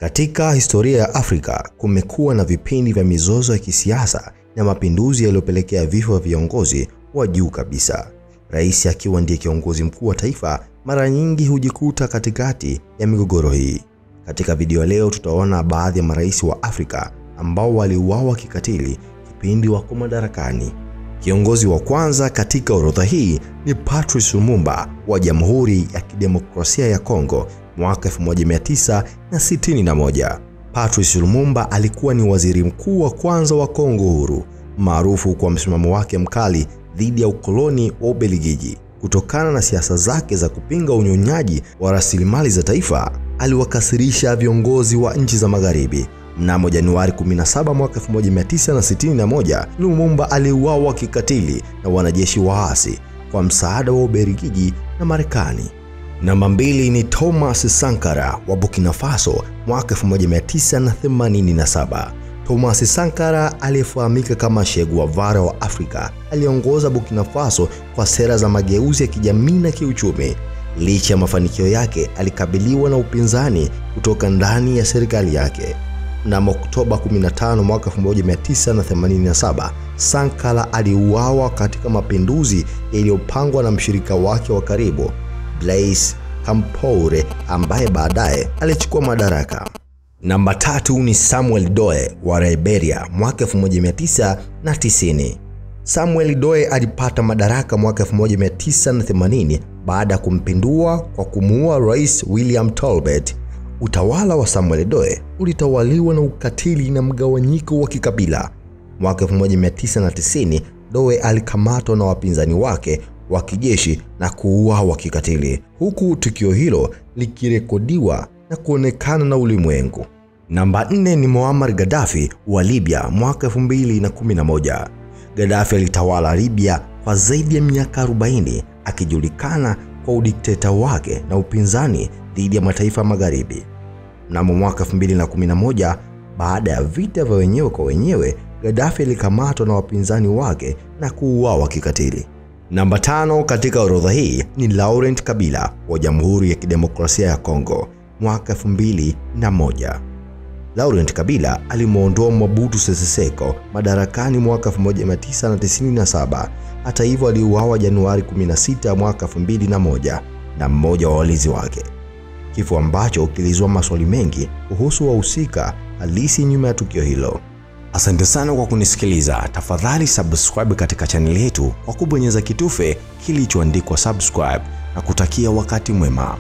Katika historia ya Afrika kumekuwa na vipindi vya mizozo ya kisiasa na mapinduzi yaliyopelekea vifo vya viongozi wa juu kabisa. Rais akiwa ndiye kiongozi mkuu wa taifa mara nyingi hujikuta katikati ya migogoro hii. Katika video leo tutaona baadhi ya marais wa Afrika ambao waliuawa kikatili kipindi wako madarakani. Kiongozi wa kwanza katika orodha hii ni Patrice Lumumba wa Jamhuri ya Kidemokrasia ya Kongo mwaka 1961. Patrice Lumumba alikuwa ni waziri mkuu wa kwanza wa Kongo huru, maarufu kwa msimamo wake mkali dhidi ya ukoloni wa Ubelgiji. Kutokana na siasa zake za kupinga unyonyaji wa rasilimali za taifa, aliwakasirisha viongozi wa nchi za magharibi. Mnamo Januari 17 mwaka 1961, Lumumba aliuawa kikatili na wanajeshi waasi kwa msaada wa Ubelgiji na Marekani. Namba 2 ni Thomas Sankara wa Burkina Faso mwaka 1987. Thomas Sankara aliyefahamika kama Che Guevara wa Afrika aliongoza Burkina Faso kwa sera za mageuzi ya kijamii na kiuchumi. Licha ya mafanikio yake, alikabiliwa na upinzani kutoka ndani ya serikali yake. Mnamo Oktoba 15 mwaka 1987, Sankara aliuawa katika mapinduzi yaliyopangwa na mshirika wake wa karibu, Blaise Compaoré, ambaye baadaye alichukua madaraka. Namba 3 ni Samuel Doe wa Liberia mwaka 1990. Samuel Doe alipata madaraka mwaka 1980 baada ya kumpindua kwa kumuua Rais William Tolbert. Utawala wa Samuel Doe ulitawaliwa na ukatili na mgawanyiko wa kikabila. Mwaka 1990, Doe alikamatwa na wapinzani wake wa kijeshi na kuuawa kikatili, huku tukio hilo likirekodiwa na kuonekana na ulimwengu. Namba 4 ni Muammar Gaddafi wa Libya mwaka 2011. Gaddafi alitawala Libya kwa zaidi ya miaka 40, akijulikana kwa udikteta wake na upinzani dhidi ya mataifa magharibi. Mnamo mwaka 2011, baada ya vita vya wenyewe kwa wenyewe, Gaddafi alikamatwa na wapinzani wake na kuuawa kikatili. Namba 5 katika orodha hii ni Laurent Kabila wa Jamhuri ya Kidemokrasia ya Kongo mwaka 2001. Laurent Kabila alimuondoa Mobutu Sese Seko madarakani mwaka 1997. Hata hivyo, aliuawa Januari 16 mwaka 2001 na mmoja wa walinzi wake, kifo ambacho kilizua maswali mengi kuhusu wahusika halisi nyuma ya tukio hilo. Asante sana kwa kunisikiliza. Tafadhali subscribe katika channel yetu kwa kubonyeza kitufe kilichoandikwa subscribe, na kutakia wakati mwema.